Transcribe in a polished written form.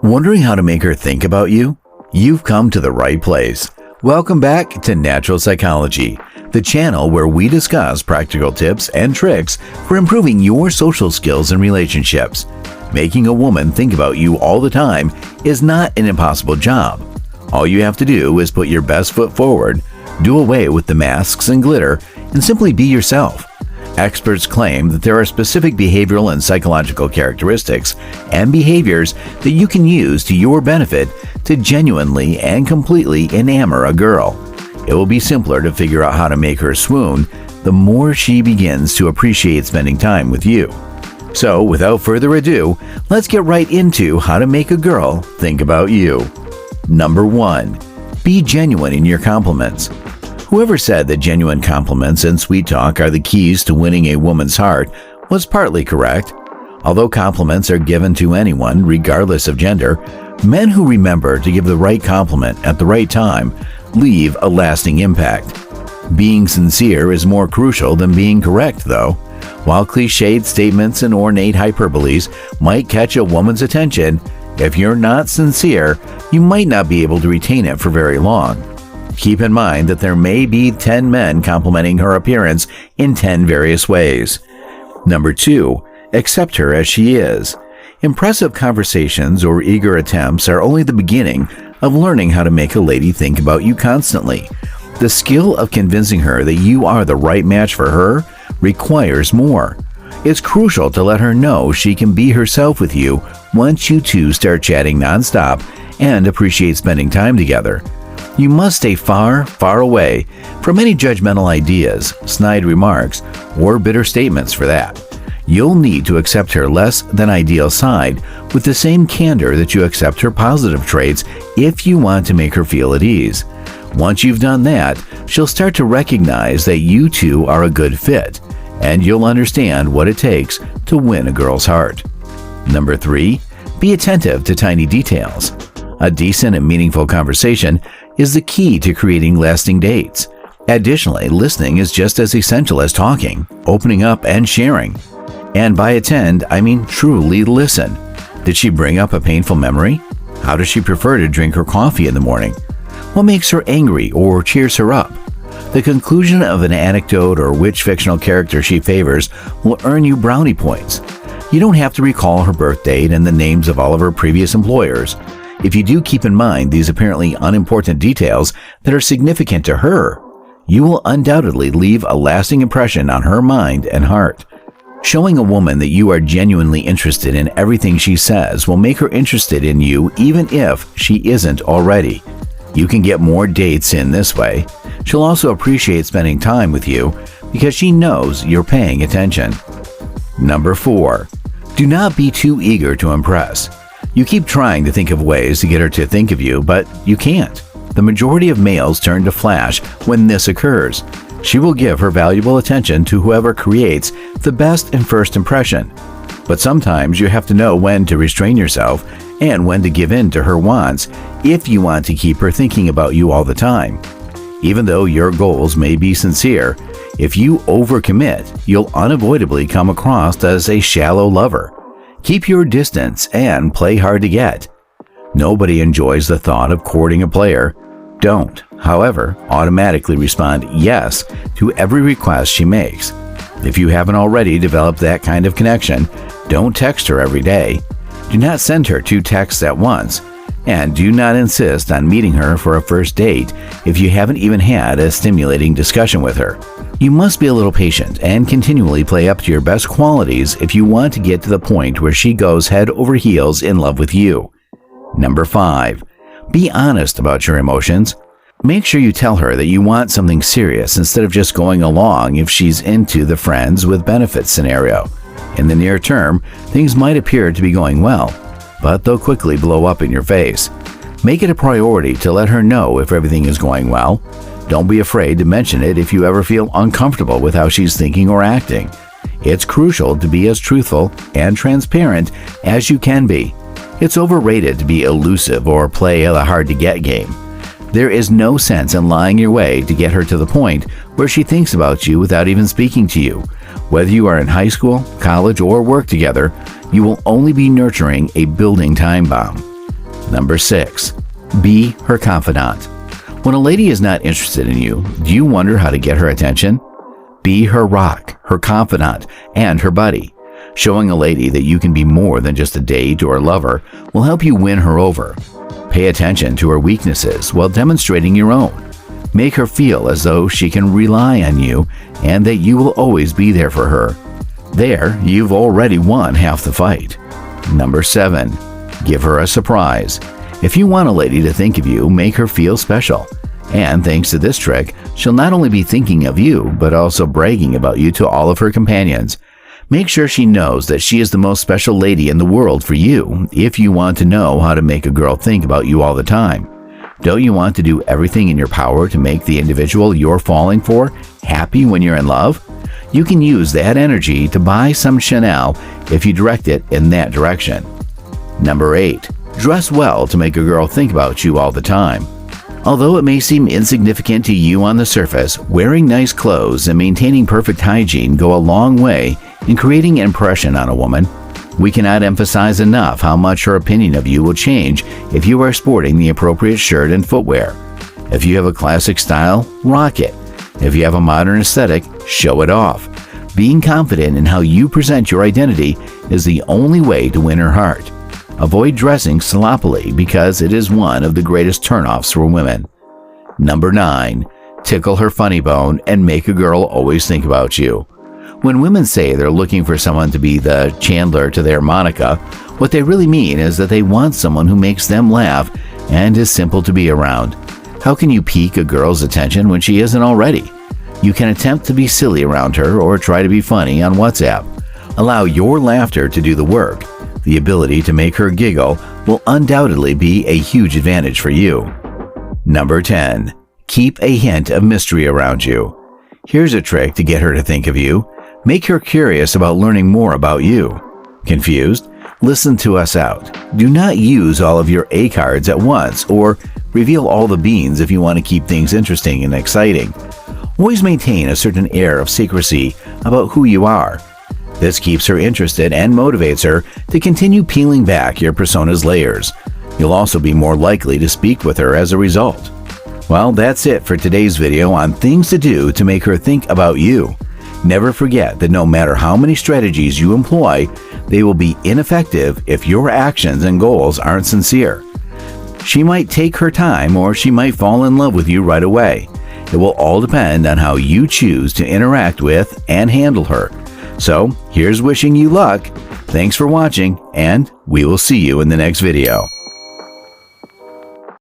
Wondering how to make her think about you? You've come to the right place. Welcome back to Natural Psychology, the channel where we discuss practical tips and tricks for improving your social skills and relationships. Making a woman think about you all the time is not an impossible job. All you have to do is put your best foot forward, do away with the masks and glitter, and simply be yourself. Experts claim that there are specific behavioral and psychological characteristics and behaviors that you can use to your benefit to genuinely and completely enamor a girl. It will be simpler to figure out how to make her swoon the more she begins to appreciate spending time with you. So, without further ado, let's get right into how to make a girl think about you. Number 1. Be genuine in your compliments. Whoever said that genuine compliments and sweet talk are the keys to winning a woman's heart was partly correct. Although compliments are given to anyone, regardless of gender, men who remember to give the right compliment at the right time leave a lasting impact. Being sincere is more crucial than being correct, though. While cliched statements and ornate hyperboles might catch a woman's attention, if you're not sincere, you might not be able to retain it for very long. Keep in mind that there may be 10 men complimenting her appearance in 10 various ways. Number 2. Accept her as she is. Impressive conversations or eager attempts are only the beginning of learning how to make a lady think about you constantly. The skill of convincing her that you are the right match for her requires more. It's crucial to let her know she can be herself with you once you two start chatting nonstop and appreciate spending time together. You must stay far, far away from any judgmental ideas, snide remarks, or bitter statements for that. You'll need to accept her less than ideal side with the same candor that you accept her positive traits if you want to make her feel at ease. Once you've done that, she'll start to recognize that you two are a good fit, and you'll understand what it takes to win a girl's heart. Number 3. Be attentive to tiny details. A decent and meaningful conversation is the key to creating lasting dates. Additionally, listening is just as essential as talking, opening up, and sharing. And by attend, I mean truly listen. Did she bring up a painful memory? How does she prefer to drink her coffee in the morning? What makes her angry or cheers her up? The conclusion of an anecdote or which fictional character she favors will earn you brownie points. You don't have to recall her birth date and the names of all of her previous employers. If you do keep in mind these apparently unimportant details that are significant to her, you will undoubtedly leave a lasting impression on her mind and heart. Showing a woman that you are genuinely interested in everything she says will make her interested in you even if she isn't already. You can get more dates in this way. She'll also appreciate spending time with you because she knows you're paying attention. Number 4. Do not be too eager to impress. You keep trying to think of ways to get her to think of you, but you can't. The majority of males turn to flash when this occurs. She will give her valuable attention to whoever creates the best and first impression. But sometimes you have to know when to restrain yourself and when to give in to her wants if you want to keep her thinking about you all the time. Even though your goals may be sincere, if you overcommit, you'll unavoidably come across as a shallow lover. Keep your distance and play hard to get. Nobody enjoys the thought of courting a player. Don't, however, automatically respond yes to every request she makes. If you haven't already developed that kind of connection, don't text her every day. Do not send her 2 texts at once. And do not insist on meeting her for a first date if you haven't even had a stimulating discussion with her. You must be a little patient and continually play up to your best qualities if you want to get to the point where she goes head over heels in love with you. Number 5. Be honest about your emotions. Make sure you tell her that you want something serious instead of just going along if she's into the friends with benefits scenario. In the near term, things might appear to be going well, but they'll quickly blow up in your face. Make it a priority to let her know if everything is going well. Don't be afraid to mention it if you ever feel uncomfortable with how she's thinking or acting. It's crucial to be as truthful and transparent as you can be. It's overrated to be elusive or play the hard-to-get game. There is no sense in lying your way to get her to the point where she thinks about you without even speaking to you. Whether you are in high school, college, or work together, you will only be nurturing a building time bomb. Number 6. Be her confidant. When a lady is not interested in you, do you wonder how to get her attention? Be her rock, her confidant, and her buddy. Showing a lady that you can be more than just a date or a lover will help you win her over. Pay attention to her weaknesses while demonstrating your own. Make her feel as though she can rely on you and that you will always be there for her. There, you've already won half the fight. Number 7. Give her a surprise. If you want a lady to think of you, make her feel special. And thanks to this trick, she'll not only be thinking of you, but also bragging about you to all of her companions. Make sure she knows that she is the most special lady in the world for you if you want to know how to make a girl think about you all the time. Don't you want to do everything in your power to make the individual you're falling for happy when you're in love? You can use that energy to buy some Chanel if you direct it in that direction. Number 8. Dress well to make a girl think about you all the time. Although it may seem insignificant to you on the surface, wearing nice clothes and maintaining perfect hygiene go a long way in creating an impression on a woman. We cannot emphasize enough how much her opinion of you will change if you are sporting the appropriate shirt and footwear. If you have a classic style, rock it. If you have a modern aesthetic, show it off. Being confident in how you present your identity is the only way to win her heart. Avoid dressing sloppily because it is one of the greatest turnoffs for women. Number 9. Tickle her funny bone and make a girl always think about you. When women say they're looking for someone to be the Chandler to their Monica, what they really mean is that they want someone who makes them laugh and is simple to be around. How can you pique a girl's attention when she isn't already? You can attempt to be silly around her or try to be funny on WhatsApp. Allow your laughter to do the work. The ability to make her giggle will undoubtedly be a huge advantage for you. Number 10. Keep a hint of mystery around you. Here's a trick to get her to think of you. Make her curious about learning more about you. Confused? Listen to us out. Do not use all of your A cards at once or reveal all the beans if you want to keep things interesting and exciting. Always maintain a certain air of secrecy about who you are. This keeps her interested and motivates her to continue peeling back your persona's layers. You'll also be more likely to speak with her as a result. Well, that's it for today's video on things to do to make her think about you. Never forget that no matter how many strategies you employ, they will be ineffective if your actions and goals aren't sincere. She might take her time or she might fall in love with you right away. It will all depend on how you choose to interact with and handle her. So, here's wishing you luck. Thanks for watching, and we will see you in the next video.